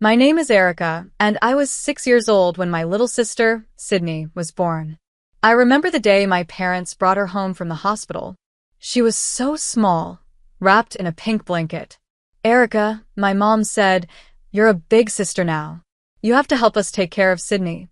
My name is Erica, and I was 6 years old when my little sister, Sydney, was born. I remember the day my parents brought her home from the hospital. She was so small, wrapped in a pink blanket. "Erica," my mom said, "you're a big sister now. You have to help us take care of Sydney."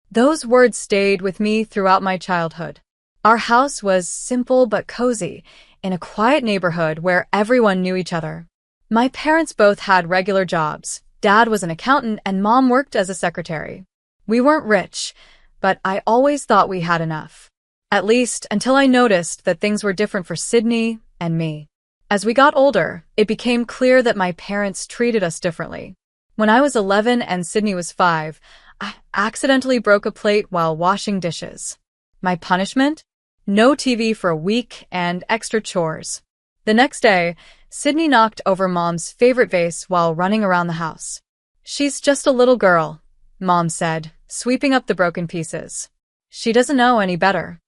Those words stayed with me throughout my childhood. Our house was simple but cozy, in a quiet neighborhood where everyone knew each other. My parents both had regular jobs. Dad was an accountant and Mom worked as a secretary. We weren't rich, but I always thought we had enough. At least until I noticed that things were different for Sydney and me. As we got older, it became clear that my parents treated us differently. When I was 11 and Sydney was 5, I accidentally broke a plate while washing dishes. My punishment? No TV for a week and extra chores. The next day, Sydney knocked over Mom's favorite vase while running around the house. "She's just a little girl," Mom said, sweeping up the broken pieces. "She doesn't know any better."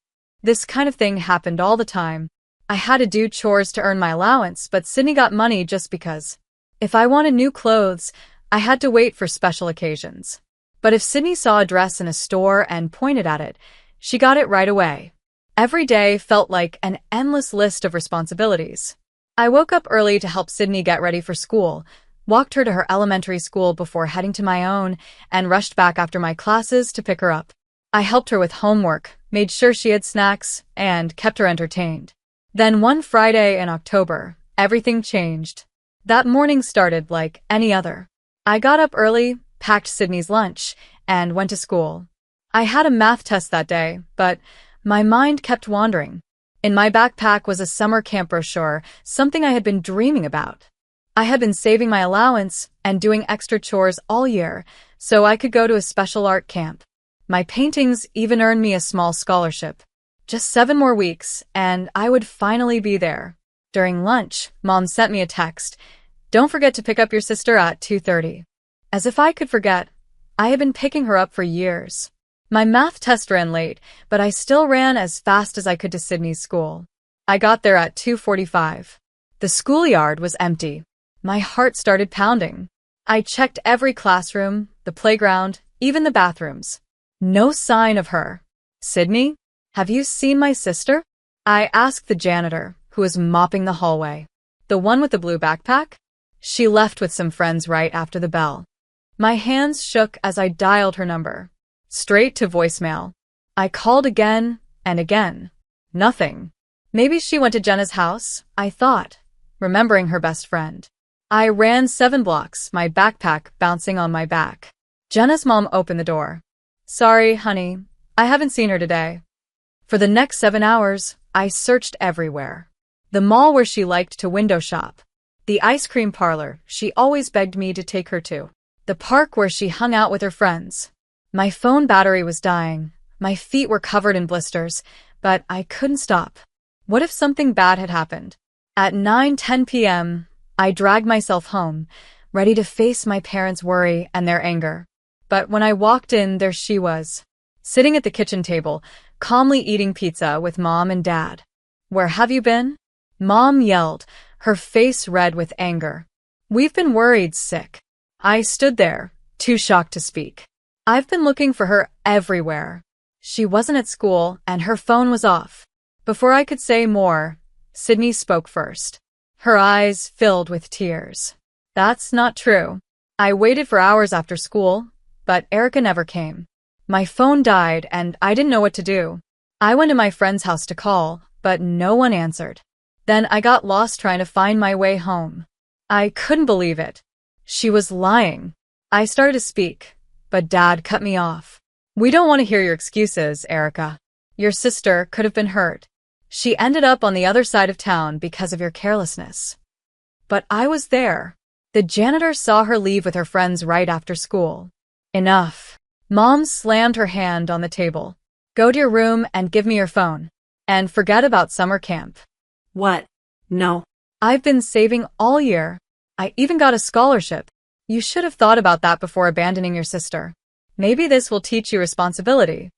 This kind of thing happened all the time. I had to do chores to earn my allowance, but Sydney got money just because. If I wanted new clothes, I had to wait for special occasions. But if Sydney saw a dress in a store and pointed at it, she got it right away. Every day felt like an endless list of responsibilities. I woke up early to help Sydney get ready for school, walked her to her elementary school before heading to my own, and rushed back after my classes to pick her up. I helped her with homework, made sure she had snacks, and kept her entertained. Then one Friday in October, everything changed. That morning started like any other. I got up early, packed Sydney's lunch, and went to school. I had a math test that day, but my mind kept wandering. In my backpack was a summer camp brochure, something I had been dreaming about. I had been saving my allowance and doing extra chores all year so I could go to a special art camp. My paintings even earned me a small scholarship. Just 7 more weeks, and I would finally be there. During lunch, Mom sent me a text. "Don't forget to pick up your sister at 2:30. As if I could forget, I had been picking her up for years. My math test ran late, but I still ran as fast as I could to Sydney's school. I got there at 2:45. The schoolyard was empty. My heart started pounding. I checked every classroom, the playground, even the bathrooms. No sign of her. "Sydney? Have you seen my sister?" I asked the janitor, who was mopping the hallway. "The one with the blue backpack?" "She left with some friends right after the bell." My hands shook as I dialed her number. Straight to voicemail. I called again and again. Nothing. Maybe she went to Jenna's house, I thought, remembering her best friend. I ran 7 blocks, my backpack bouncing on my back. Jenna's mom opened the door. "Sorry, honey, I haven't seen her today." For the next 7 hours, I searched everywhere. The mall where she liked to window shop. The ice cream parlor she always begged me to take her to. The park where she hung out with her friends. My phone battery was dying. My feet were covered in blisters, but I couldn't stop. What if something bad had happened? At 9:10 p.m., I dragged myself home, ready to face my parents' worry and their anger. But when I walked in, there she was, sitting at the kitchen table, calmly eating pizza with Mom and Dad. "Where have you been?" Mom yelled, her face red with anger. "We've been worried sick." I stood there, too shocked to speak. I've been looking for her everywhere. She wasn't at school, and her phone was off. Before I could say more, Sydney spoke first. Her eyes filled with tears. "That's not true. I waited for hours after school, but Erica never came. My phone died, and I didn't know what to do. I went to my friend's house to call, but no one answered. Then I got lost trying to find my way home." I couldn't believe it. She was lying. I started to speak, but Dad cut me off. "We don't want to hear your excuses, Erica. Your sister could have been hurt. She ended up on the other side of town because of your carelessness." But I was there. The janitor saw her leave with her friends right after school. Enough. Mom slammed her hand on the table. "Go to your room and give me your phone. And forget about summer camp." "What? No." "I've been saving all year. I even got a scholarship. You should have thought about that before abandoning your sister. Maybe this will teach you responsibility."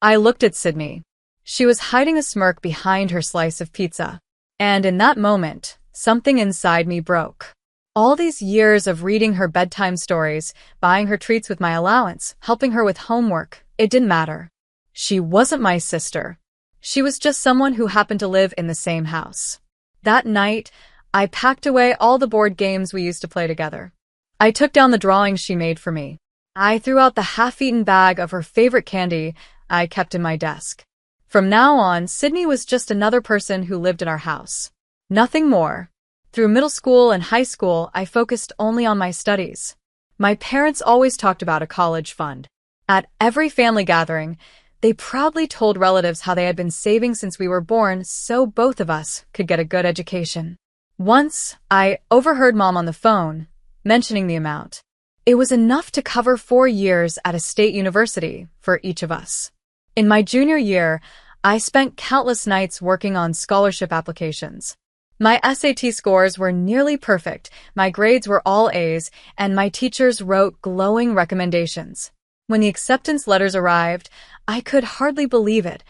I looked at Sydney. She was hiding a smirk behind her slice of pizza. And in that moment, something inside me broke. All these years of reading her bedtime stories, buying her treats with my allowance, helping her with homework, it didn't matter. She wasn't my sister. She was just someone who happened to live in the same house. That night, I packed away all the board games we used to play together. I took down the drawings she made for me. I threw out the half-eaten bag of her favorite candy I kept in my desk. From now on, Sydney was just another person who lived in our house. Nothing more. Through middle school and high school, I focused only on my studies. My parents always talked about a college fund. At every family gathering, they proudly told relatives how they had been saving since we were born so both of us could get a good education. Once, I overheard Mom on the phone, mentioning the amount. It was enough to cover 4 years at a state university for each of us. In my junior year, I spent countless nights working on scholarship applications. My SAT scores were nearly perfect, my grades were all A's, and my teachers wrote glowing recommendations. When the acceptance letters arrived, I could hardly believe it.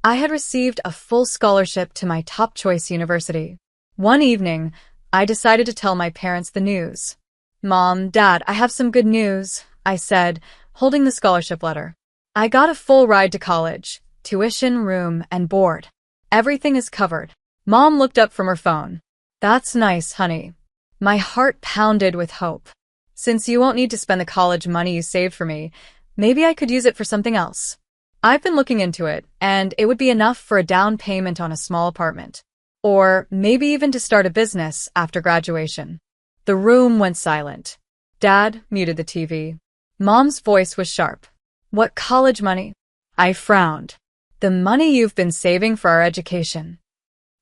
I had received a full scholarship to my top choice university. One evening, I decided to tell my parents the news. "Mom, Dad, I have some good news," I said, holding the scholarship letter. "I got a full ride to college, tuition, room, and board. Everything is covered." Mom looked up from her phone. "That's nice, honey." My heart pounded with hope. "Since you won't need to spend the college money you saved for me, maybe I could use it for something else. I've been looking into it, and it would be enough for a down payment on a small apartment. Or maybe even to start a business after graduation." The room went silent. Dad muted the TV. Mom's voice was sharp. "What college money?" I frowned. "The money you've been saving for our education."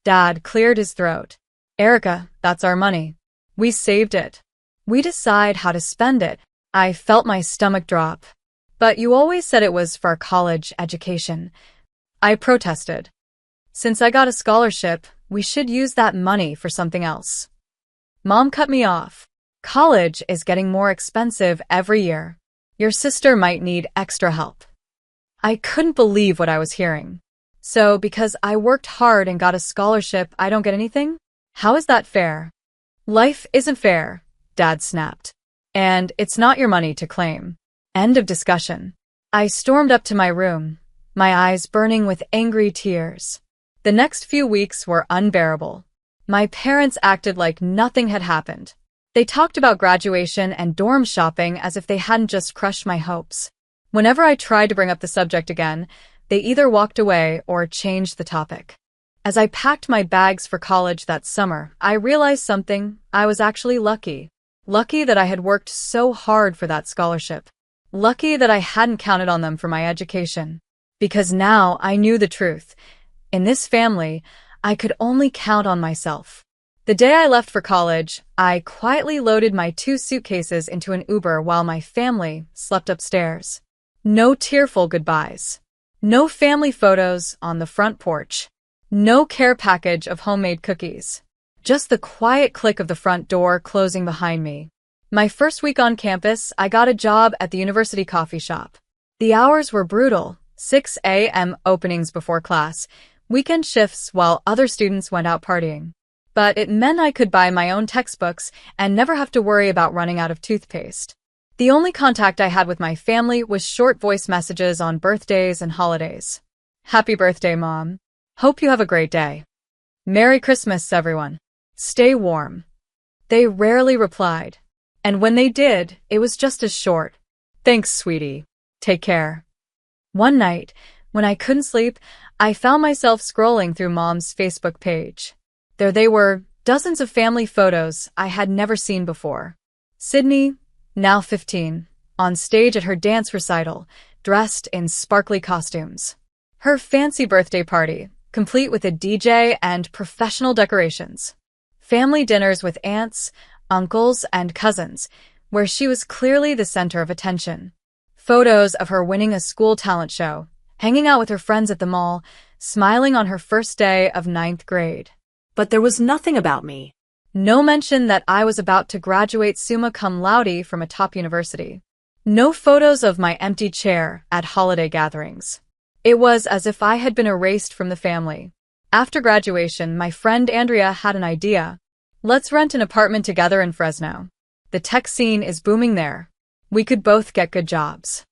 Dad cleared his throat. "Erica, that's our money. We saved it. We decide how to spend it." I felt my stomach drop. "But you always said it was for our college education." I protested. "Since I got a scholarship, we should use that money for something else." Mom cut me off. "College is getting more expensive every year. Your sister might need extra help." I couldn't believe what I was hearing. "So, because I worked hard and got a scholarship, I don't get anything? How is that fair?" "Life isn't fair," Dad snapped. "And it's not your money to claim." End of discussion. I stormed up to my room, my eyes burning with angry tears. The next few weeks were unbearable. My parents acted like nothing had happened. They talked about graduation and dorm shopping as if they hadn't just crushed my hopes. Whenever I tried to bring up the subject again, they either walked away or changed the topic. As I packed my bags for college that summer, I realized something. I was actually lucky. Lucky that I had worked so hard for that scholarship. Lucky that I hadn't counted on them for my education. Because now I knew the truth. In this family, I could only count on myself. The day I left for college, I quietly loaded my 2 suitcases into an Uber while my family slept upstairs. No tearful goodbyes. No family photos on the front porch. No care package of homemade cookies. Just the quiet click of the front door closing behind me. My first week on campus, I got a job at the university coffee shop. The hours were brutal. 6 a.m. openings before class, weekend shifts while other students went out partying. But it meant I could buy my own textbooks and never have to worry about running out of toothpaste. The only contact I had with my family was short voice messages on birthdays and holidays. "Happy birthday, Mom. Hope you have a great day. Merry Christmas, everyone. Stay warm." They rarely replied. And when they did, it was just as short. "Thanks, sweetie. Take care." One night, when I couldn't sleep, I found myself scrolling through Mom's Facebook page. There they were, dozens of family photos I had never seen before. Sydney, now 15, on stage at her dance recital, dressed in sparkly costumes. Her fancy birthday party, complete with a DJ and professional decorations. Family dinners with aunts, uncles, and cousins, where she was clearly the center of attention. Photos of her winning a school talent show, hanging out with her friends at the mall, smiling on her first day of 9th grade. But there was nothing about me. No mention that I was about to graduate summa cum laude from a top university. No photos of my empty chair at holiday gatherings. It was as if I had been erased from the family. After graduation, my friend Andrea had an idea. Let's rent an apartment together in Fresno. The tech scene is booming there. We could both get good jobs.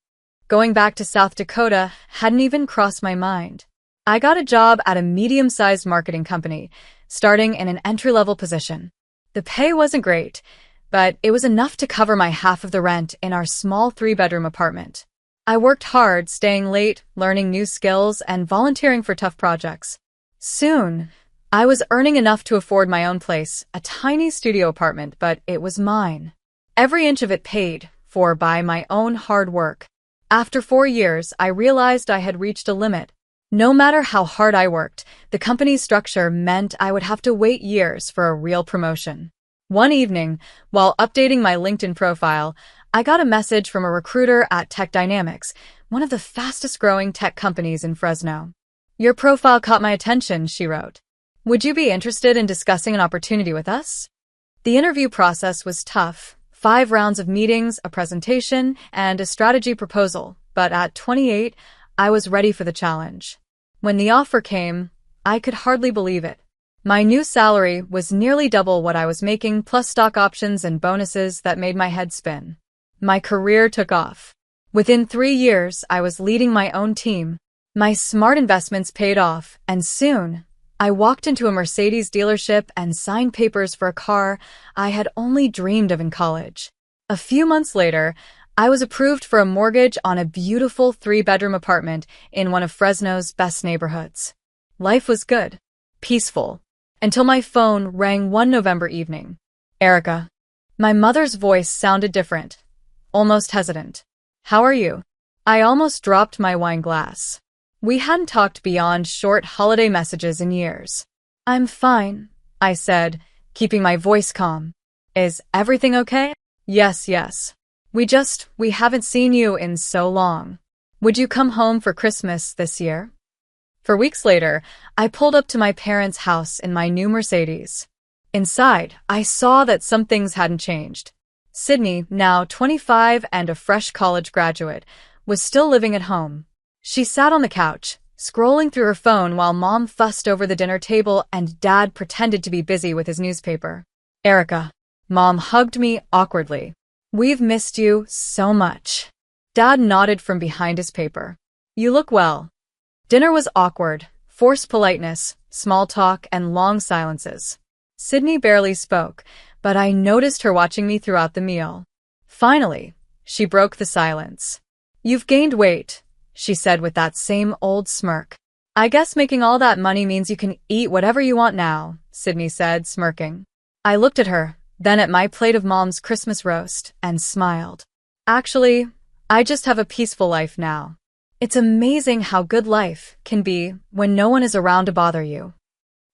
Going back to South Dakota hadn't even crossed my mind. I got a job at a medium-sized marketing company, starting in an entry-level position. The pay wasn't great, but it was enough to cover my half of the rent in our small 3-bedroom apartment. I worked hard, staying late, learning new skills, and volunteering for tough projects. Soon, I was earning enough to afford my own place, a tiny studio apartment, but it was mine. Every inch of it paid for by my own hard work. After 4 years, I realized I had reached a limit. No matter how hard I worked, the company's structure meant I would have to wait years for a real promotion. One evening, while updating my LinkedIn profile, I got a message from a recruiter at Tech Dynamics, one of the fastest-growing tech companies in Fresno. "Your profile caught my attention," she wrote. "Would you be interested in discussing an opportunity with us?" The interview process was tough. 5 rounds of meetings, a presentation, and a strategy proposal, but at 28, I was ready for the challenge. When the offer came, I could hardly believe it. My new salary was nearly double what I was making, plus stock options and bonuses that made my head spin. My career took off. Within 3 years, I was leading my own team. My smart investments paid off, and soon, I walked into a Mercedes dealership and signed papers for a car I had only dreamed of in college. A few months later, I was approved for a mortgage on a beautiful 3-bedroom apartment in one of Fresno's best neighborhoods. Life was good, peaceful, until my phone rang one November evening. "Erica." My mother's voice sounded different, almost hesitant. "How are you?" I almost dropped my wine glass. We hadn't talked beyond short holiday messages in years. "I'm fine," I said, keeping my voice calm. "Is everything okay?" Yes. We haven't seen you in so long. Would you come home for Christmas this year?" For weeks later, I pulled up to my parents' house in my new Mercedes. Inside, I saw that some things hadn't changed. Sydney, now 25 and a fresh college graduate, was still living at home. She sat on the couch, scrolling through her phone while Mom fussed over the dinner table and Dad pretended to be busy with his newspaper. "Erica." Mom hugged me awkwardly. "We've missed you so much." Dad nodded from behind his paper. "You look well." Dinner was awkward, forced politeness, small talk, and long silences. Sydney barely spoke, but I noticed her watching me throughout the meal. Finally, she broke the silence. "You've gained weight," she said with that same old smirk. "I guess making all that money means you can eat whatever you want now," Sydney said, smirking. I looked at her, then at my plate of Mom's Christmas roast, and smiled. "Actually, I just have a peaceful life now. It's amazing how good life can be when no one is around to bother you."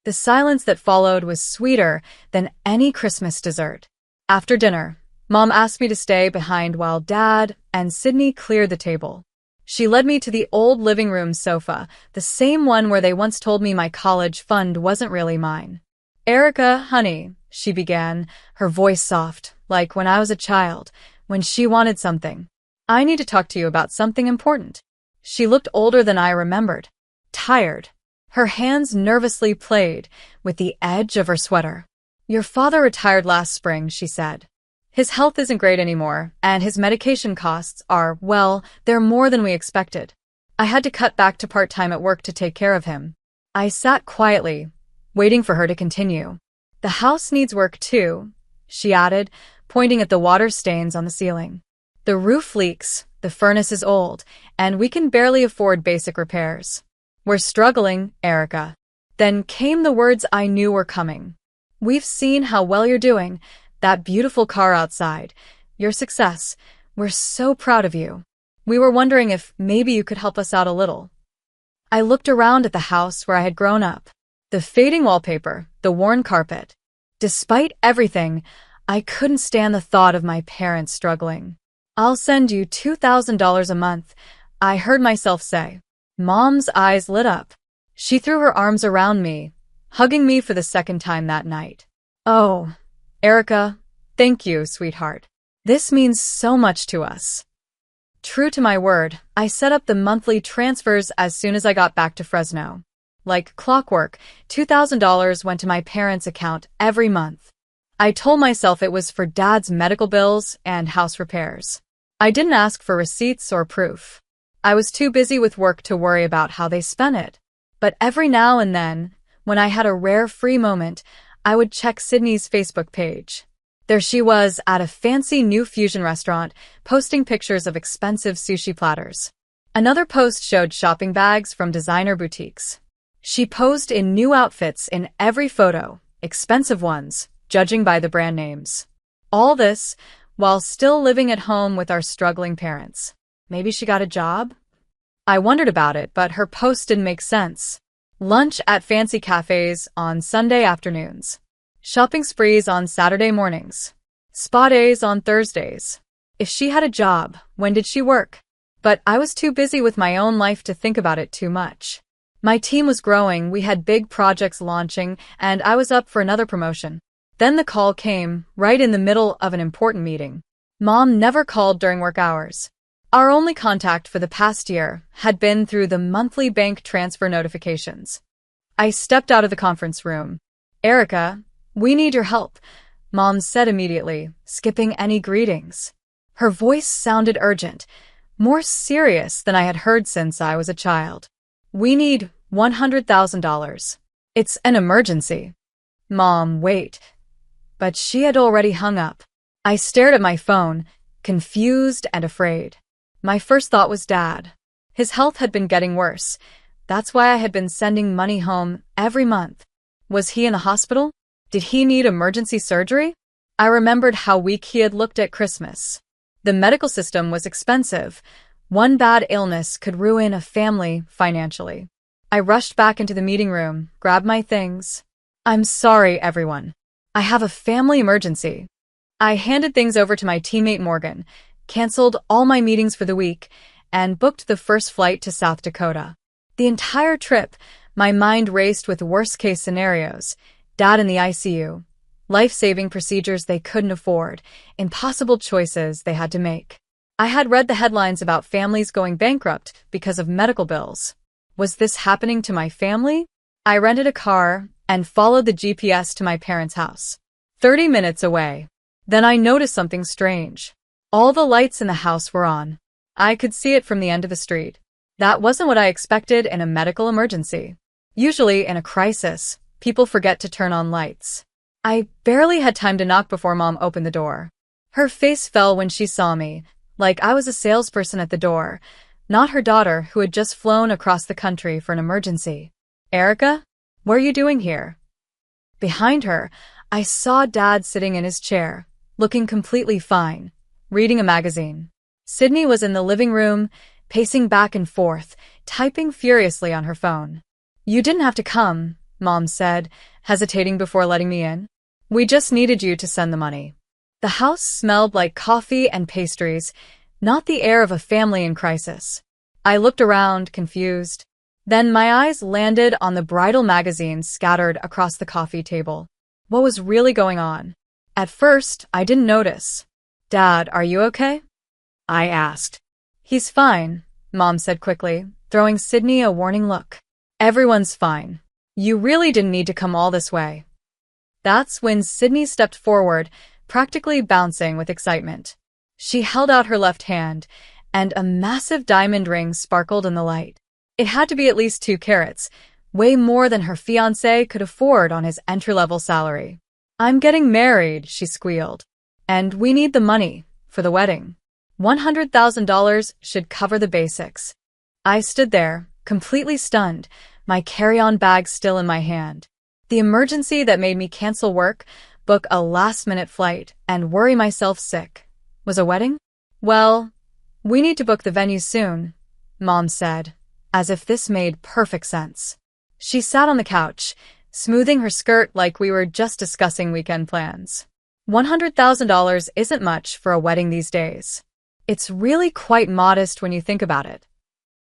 The silence that followed was sweeter than any Christmas dessert. After dinner, Mom asked me to stay behind while Dad and Sydney cleared the table. She led me to the old living room sofa, the same one where they once told me my college fund wasn't really mine. "Erica, honey," she began, her voice soft, like when I was a child, when she wanted something. "I need to talk to you about something important." She looked older than I remembered, tired. Her hands nervously played with the edge of her sweater. "Your father retired last spring," she said. "His health isn't great anymore, and his medication costs are, well, they're more than we expected. I had to cut back to part-time at work to take care of him." I sat quietly, waiting for her to continue. "The house needs work too," she added, pointing at the water stains on the ceiling. "The roof leaks, the furnace is old, and we can barely afford basic repairs. We're struggling, Erica." Then came the words I knew were coming. "We've seen how well you're doing, that beautiful car outside, your success. We're so proud of you. We were wondering if maybe you could help us out a little." I looked around at the house where I had grown up. The fading wallpaper, the worn carpet. Despite everything, I couldn't stand the thought of my parents struggling. "I'll send you $2,000 a month," I heard myself say. Mom's eyes lit up. She threw her arms around me, hugging me for the second time that night. "Oh, Erica, thank you, sweetheart. This means so much to us." True to my word, I set up the monthly transfers as soon as I got back to Fresno. Like clockwork, $2,000 went to my parents' account every month. I told myself it was for Dad's medical bills and house repairs. I didn't ask for receipts or proof. I was too busy with work to worry about how they spent it. But every now and then, when I had a rare free moment, I would check Sydney's Facebook page. There she was at a fancy new fusion restaurant, posting pictures of expensive sushi platters. Another post showed shopping bags from designer boutiques. She posed in new outfits in every photo, expensive ones, judging by the brand names. All this while still living at home with our struggling parents. Maybe she got a job? I wondered about it, but her post didn't make sense. Lunch at fancy cafes on Sunday afternoons. Shopping sprees on Saturday mornings. Spa days on Thursdays. If she had a job, when did she work? But I was too busy with my own life to think about it too much. My team was growing, we had big projects launching, and I was up for another promotion. Then the call came, right in the middle of an important meeting. Mom never called during work hours. Our only contact for the past year had been through the monthly bank transfer notifications. I stepped out of the conference room. "Erica, we need your help," Mom said immediately, skipping any greetings. Her voice sounded urgent, more serious than I had heard since I was a child. "We need $100,000. It's an emergency." "Mom, wait." But she had already hung up. I stared at my phone, confused and afraid. My first thought was Dad. His health had been getting worse. That's why I had been sending money home every month. Was he in the hospital? Did he need emergency surgery? I remembered how weak he had looked at Christmas. The medical system was expensive. One bad illness could ruin a family financially. I rushed back into the meeting room, grabbed my things. "I'm sorry, everyone. I have a family emergency." I handed things over to my teammate Morgan, canceled all my meetings for the week, and booked the first flight to South Dakota. The entire trip, my mind raced with worst-case scenarios: Dad in the ICU, life-saving procedures they couldn't afford, impossible choices they had to make. I had read the headlines about families going bankrupt because of medical bills. Was this happening to my family? I rented a car and followed the GPS to my parents' house. 30 minutes away. Then I noticed something strange. All the lights in the house were on. I could see it from the end of the street. That wasn't what I expected in a medical emergency. Usually, in a crisis, people forget to turn on lights. I barely had time to knock before Mom opened the door. Her face fell when she saw me, like I was a salesperson at the door, not her daughter who had just flown across the country for an emergency. "Erica, what are you doing here?" Behind her, I saw Dad sitting in his chair, looking completely fine, reading a magazine. Sydney was in the living room, pacing back and forth, typing furiously on her phone. "You didn't have to come," Mom said, hesitating before letting me in. "We just needed you to send the money." The house smelled like coffee and pastries, not the air of a family in crisis. I looked around, confused. Then my eyes landed on the bridal magazines scattered across the coffee table. What was really going on? At first, I didn't notice. "Dad, are you okay?" I asked. "He's fine," Mom said quickly, throwing Sydney a warning look. "Everyone's fine. You really didn't need to come all this way." That's when Sydney stepped forward, practically bouncing with excitement. She held out her left hand, and a massive diamond ring sparkled in the light. It had to be at least 2 carats, way more than her fiancé could afford on his entry-level salary. "I'm getting married," she squealed. "And we need the money for the wedding. $100,000 should cover the basics." I stood there, completely stunned, my carry-on bag still in my hand. The emergency that made me cancel work, book a last-minute flight, and worry myself sick was a wedding? "Well, we need to book the venue soon," Mom said, as if this made perfect sense. She sat on the couch, smoothing her skirt like we were just discussing weekend plans. $100,000 isn't much for a wedding these days. It's really quite modest when you think about it.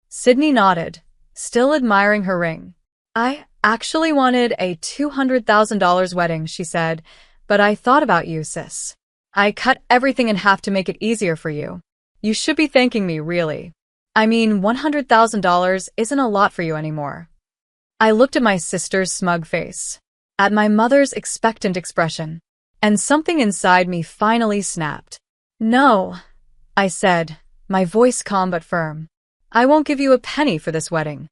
Sydney nodded, still admiring her ring. "I actually wanted a $200,000 wedding," she said, "but I thought about you, sis. I cut everything in half to make it easier for you. You should be thanking me, really. I mean, $100,000 isn't a lot for you anymore." I looked at my sister's smug face, at my mother's expectant expression, and something inside me finally snapped. "No," I said, my voice calm but firm. "I won't give you a penny for this wedding."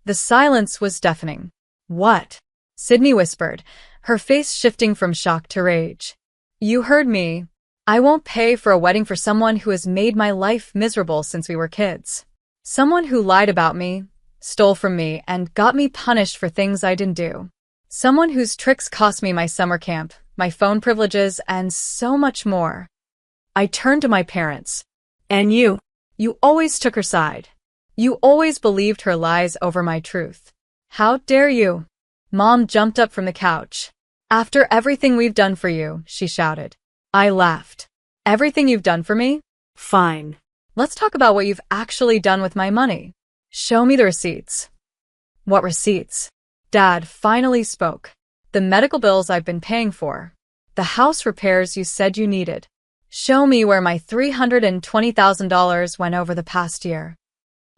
The silence was deafening. "What?" Sydney whispered, her face shifting from shock to rage. "You heard me. I won't pay for a wedding for someone who has made my life miserable since we were kids. Someone who lied about me, stole from me, and got me punished for things I didn't do. Someone whose tricks cost me my summer camp, my phone privileges, and so much more." I turned to my parents. And you? "You always took her side. You always believed her lies over my truth. How dare you?" Mom jumped up from the couch. "After everything we've done for you," she shouted. I laughed. "Everything you've done for me? Fine. Let's talk about what you've actually done with my money. Show me the receipts." "What receipts?" Dad finally spoke. "The medical bills I've been paying for. The house repairs you said you needed. Show me where my $320,000 went over the past year."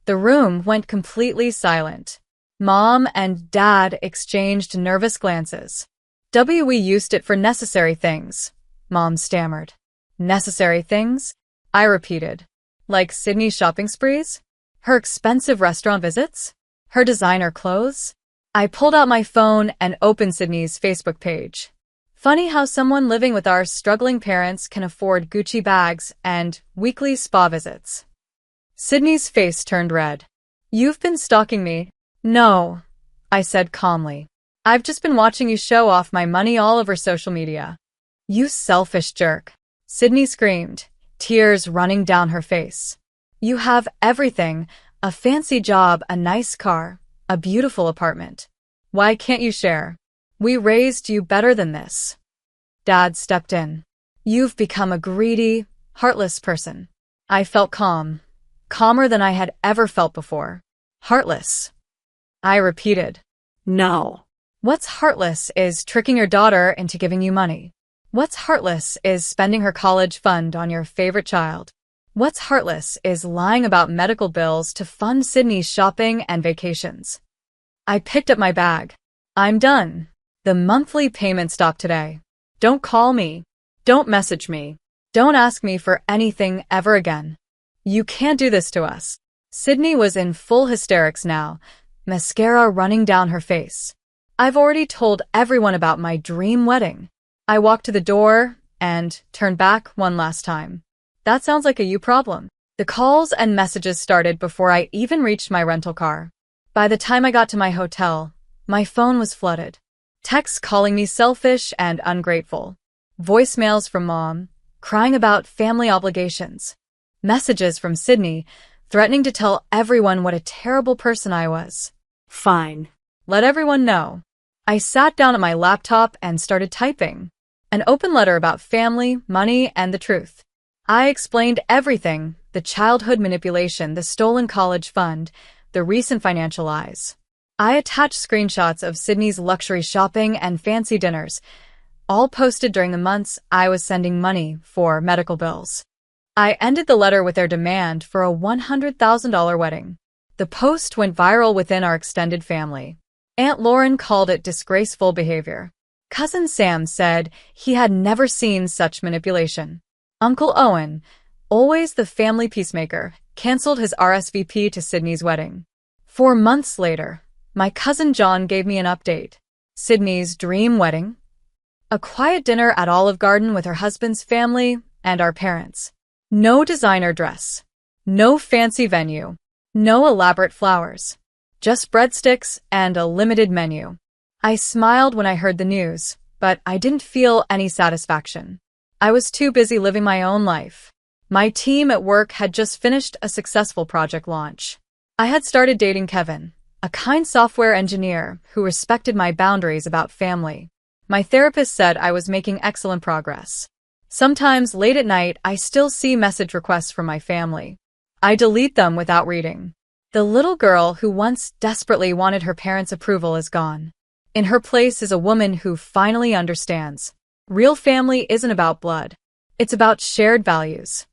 The room went completely silent. Mom and Dad exchanged nervous glances. "We used it for necessary things," Mom stammered. "Necessary things?" I repeated. "Like Sydney's shopping sprees? Her expensive restaurant visits? Her designer clothes?" I pulled out my phone and opened Sydney's Facebook page. Funny how someone living with our struggling parents can afford Gucci bags and weekly spa visits. Sydney's face turned red. "You've been stalking me." "No," I said calmly. "I've just been watching you show off my money all over social media." "You selfish jerk," Sydney screamed, tears running down her face. "You have everything, a fancy job, a nice car, a beautiful apartment. Why can't you share? We raised you better than this." Dad stepped in. "You've become a greedy, heartless person." I felt calm, calmer than I had ever felt before. "Heartless," I repeated. No. "What's heartless is tricking your daughter into giving you money. What's heartless is spending her college fund on your favorite child. What's heartless is lying about medical bills to fund Sydney's shopping and vacations." I picked up my bag. "I'm done. The monthly payment stopped today. Don't call me. Don't message me. Don't ask me for anything ever again. You can't do this to us." Sydney was in full hysterics now, mascara running down her face. "I've already told everyone about my dream wedding." I walked to the door and turned back one last time. "That sounds like a you problem." The calls and messages started before I even reached my rental car. By the time I got to my hotel, my phone was flooded. Texts calling me selfish and ungrateful. Voicemails from Mom, crying about family obligations. Messages from Sydney, threatening to tell everyone what a terrible person I was. Fine. Let everyone know. I sat down at my laptop and started typing. An open letter about family, money, and the truth. I explained everything: the childhood manipulation, the stolen college fund, the recent financial lies. I attached screenshots of Sydney's luxury shopping and fancy dinners, all posted during the months I was sending money for medical bills. I ended the letter with their demand for a $100,000 wedding. The post went viral within our extended family. Aunt Lauren called it disgraceful behavior. Cousin Sam said he had never seen such manipulation. Uncle Owen, always the family peacemaker, canceled his RSVP to Sydney's wedding. 4 months later, my cousin John gave me an update. Sydney's dream wedding? A quiet dinner at Olive Garden with her husband's family and our parents. No designer dress. No fancy venue. No elaborate flowers. Just breadsticks and a limited menu. I smiled when I heard the news, but I didn't feel any satisfaction. I was too busy living my own life. My team at work had just finished a successful project launch. I had started dating Kevin, a kind software engineer who respected my boundaries about family. My therapist said I was making excellent progress. Sometimes late at night, I still see message requests from my family. I delete them without reading. The little girl who once desperately wanted her parents' approval is gone. In her place is a woman who finally understands. Real family isn't about blood. It's about shared values.